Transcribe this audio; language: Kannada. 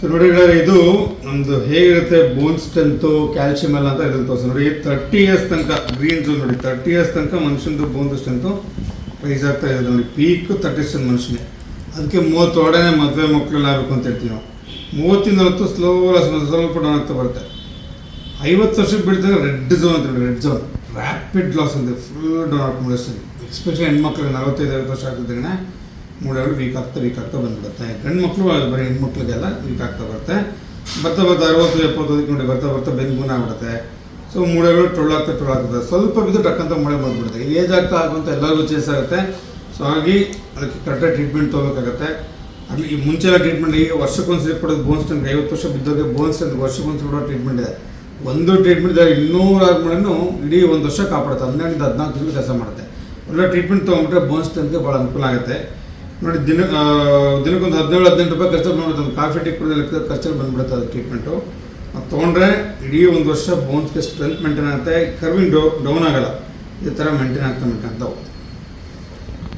ಸೊ ನೋಡಿ ಇದು ನಮ್ಮದು ಹೇಗಿರುತ್ತೆ ಬೋನ್ ಸ್ಟ್ರೆಂತು ಕ್ಯಾಲ್ಸಿಯಂ ಎಲ್ಲ ಅಂತ ಇದನ್ನು ತೋರಿಸಿ ನೋಡಿ 30 ಇಯರ್ಸ್ ತನಕ ಗ್ರೀನ್ ಝೋನ್ ನೋಡಿ 30 ಇಯರ್ಸ್ ತನಕ ಮನುಷ್ಯಂದು ಬೋನ್ ಸ್ಟ್ರೆಂತು ರೈಸ್ ಆಗ್ತಾ ಇದೆ ನೋಡಿ. ಪೀಕ್ 30 ಮನುಷ್ಯನಿಗೆ. ಅದಕ್ಕೆ 30 ಒಳಗಡೆ ಮದುವೆ ಮಕ್ಕಳೆಲ್ಲ ಆಗಬೇಕು ಅಂತ ಹೇಳ್ತೀವಿ ನಾವು. 30 ಸ್ಲೋ ಸ್ವಲ್ಪ ಡೌನ್ ಆಗ್ತಾ ಬರುತ್ತೆ. 50 ವರ್ಷಕ್ಕೆ ಬಿಡ್ತಾರೆ ರೆಡ್ ಝೋನ್ ಅಂತ ಹೇಳಿ, ರೆಡ್ ಝೋನ್ ರ್ಯಾಪಿಡ್ ಲಾಸ್ ಅಂತ ಫುಲ್ ಡೌನ್ ಆಗ್ಬಿಡುತ್ತೆ. ಎಸ್ಪೆಷಲಿ ಹೆಣ್ಮಕ್ಳಿಗೆ 45-50 ವರ್ಷ ಆಗ್ತಿದ್ದಾಗನೇ ಮೂಳೆಗಳು ವೀಕ್ ಆಗ್ತಾ ಬಂದ್ಬಿಡುತ್ತೆ. ಗಂಡು ಮಕ್ಕಳು ಬರೀ ಹೆಣ್ಮಕ್ಳಿಗೆಲ್ಲ ವೀಕ್ ಆಗ್ತಾ ಬರುತ್ತೆ. ಬರ್ತಾ 60-70 ನೋಡಿ ಬರ್ತಾ ಬೆನ್ಗುನ ಆಗ್ಬಿಡುತ್ತೆ. ಸೊ ಮೂಳೆಗಳು ಟೊಳ್ಳಾಗ್ತದೆ. ಸ್ವಲ್ಪ ಬಿದ್ದು ಟಕ್ಕಂತ ಮೂಳೆ ಬಂದ್ಬಿಡುತ್ತೆ. ಏಜ್ ಆಗ್ತಾ ಆಗುವಂಥ ಎಲ್ಲರಿಗೂ ಚೇಸ್ ಆಗುತ್ತೆ. ಸೊ ಹಾಗಾಗಿ ಅದಕ್ಕೆ ಕರೆಕ್ಟಾಗಿ ಟ್ರೀಟ್ಮೆಂಟ್ ತೊಗೋಬೇಕಾಗತ್ತೆ. ಅಲ್ಲಿ ಈ ಮುಂಚೆಲ್ಲ ಟ್ರೀಟ್ಮೆಂಟ್ ಈಗ ವರ್ಷಕ್ಕೊಂದ್ಸರಿ ಕೊಡೋದು ಬೋನ್ ಸ್ಟ್ರೆಂತ್ 50 ವರ್ಷ ಬಿದ್ದೋಗೆ ಬೋನ್ ಸ್ಟ್ರೆಂತ್ ವರ್ಷಕ್ಕೊಂದ್ಸರಿ ಕೊಡೋ ಟ್ರೀಟ್ಮೆಂಟ್ ಇದೆ. ಒಂದು ಟ್ರೀಟ್ಮೆಂಟ್ 200 ಆದ್ಮೇಲೆ ಇಡೀ 1 ವರ್ಷ ಕಾಪಾಡುತ್ತೆ. 12-14 ತಿಂಗಳು ಕೆಲಸ ಮಾಡುತ್ತೆ. ಒಳ್ಳೆ ಟ್ರೀಟ್ಮೆಂಟ್ ತೊಗೊಂಡ್ರೆ ಬೋನ್ ಸ್ಟ್ರೆಂತ್ಗೆ ಭಾಳ ಅನುಕೂಲ ಆಗುತ್ತೆ. ನೋಡಿ ದಿನಕ್ಕೊಂದು 17-18 ರೂಪಾಯಿ ಖರ್ಚು ನೋಡುತ್ತೆ. ಒಂದು ಕಾಫಿ ಟೀ ಕುಡಿದ್ರೆ ಖರ್ಚಲ್ಲಿ ಬಂದುಬಿಡುತ್ತೆ ಅದು ಟ್ರೀಟ್ಮೆಂಟು. ಅದು ತೊಗೊಂಡ್ರೆ ಇಡೀ 1 ವರ್ಷ ಬೋನ್ಸ್ಗೆ ಸ್ಟ್ರೆಂತ್ ಮೇಂಟೈನ್ ಆಗುತ್ತೆ. ಕರ್ವಿಂಗ್ ಡೌನ್ ಆಗಲ್ಲ. ಈ ಥರ ಮೇಂಟೈನ್ ಆಗ್ತಾ ಹೋಗುತ್ತೆ.